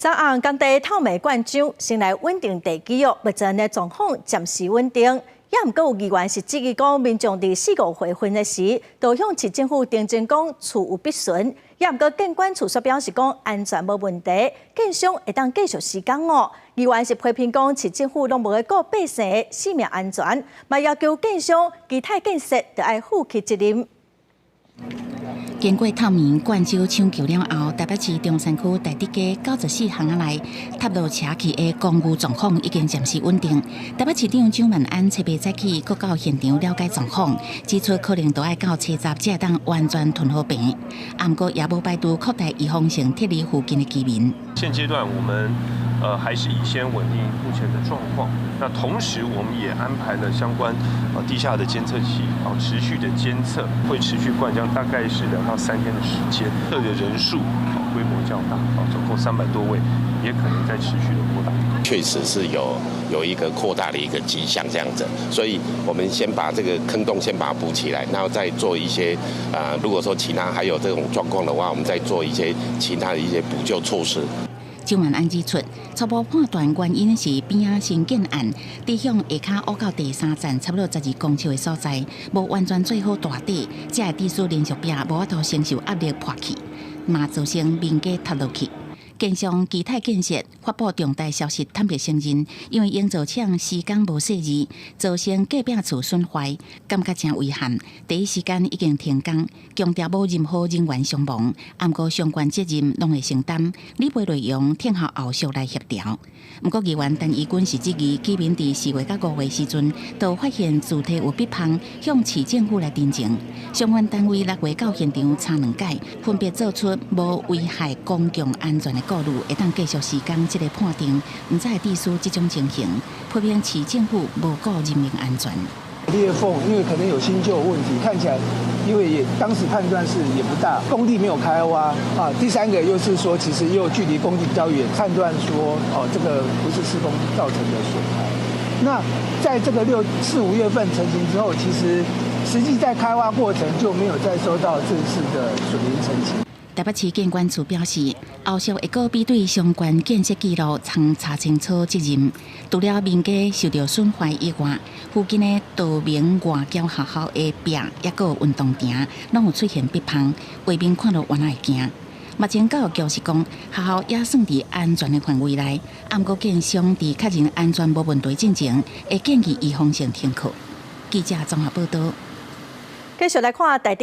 昨暗工地透明灌浆，先来稳定地基目前的状况暂时稳定。也毋过有议员是质疑讲，民众伫4、5月份的时，都向市政府订正讲厝有必损。也毋过建管处所表示讲安全无问题，建商会当继续施工哦。议员是批评讲，市政府拢无会顾百姓的性命安全，嘛要求建商基泰建设就要负起责任。 经过透明灌酒抢救了后，台北市中山区台地街94巷仔内塌落车器的公务状况已经暂时稳定。台北市长蒋万安七月早起，搁到现场了解状况，指出可能都要到初十才会当完全吞好病。不过也无排除扩大预防性撤离附近的居民。现阶段我们还是以先稳定目前的状况。那同时我们也安排了相关地下的监测器持续的监测，会持续灌浆，大概是2到3天的时间。这个人数规模较大总共300多位，也可能在持续的扩大。确实是有一个扩大的一个迹象这样子，所以我们先把这个坑洞先把它补起来，然后再做一些如果说其他还有这种状况的话，我们再做一些其他的一些补救措施。 蒋万安指出，初步判断原因是边仔新建案地向下骹挖到第3站差不多12公尺的所在，无完全做好大底，才会地势连续壁无法度承受压力破去，嘛造成民家塌落去。 建商基泰建设发布重大消息，坦白承认，因为营造厂施工无细致，造成隔壁厝损坏，感觉真遗憾。第一时间已经停工，强调无任何人员伤亡，不过相关责任拢会承担。理赔内容听候后续来协调。不过，议员陈义军是质疑，居民伫4月到5月时阵，都发现主体有逼旁，向市政府来申请。相关单位6月到现场查2届，分别做出无危害公共安全的顾虑，会当继续施工这个判定，唔再地书这种情形，批评市政府无顾人民安全。 裂缝因为可能有新旧问题，看起来因为也当时判断是也不大，工地没有开挖啊。第3个又是说，其实又距离工地比较远，判断说这个不是施工造成的损害。那在这个4、5月份成型之后，其实实际在开挖过程就没有再收到正式的水泥成型。 台北市建管处表示，后续会个比对相关建设记录，参查清楚责任。除了民家受到损坏以外，附近的道明外交学校的壁，也个有运动场，拢有出现壁旁，外面看到原来会惊。目前教育局是讲，学校也算伫安全的范围内，不过建商伫确认安全无问题进前，会建议预防性停课。记者综合报道。继续来看台地。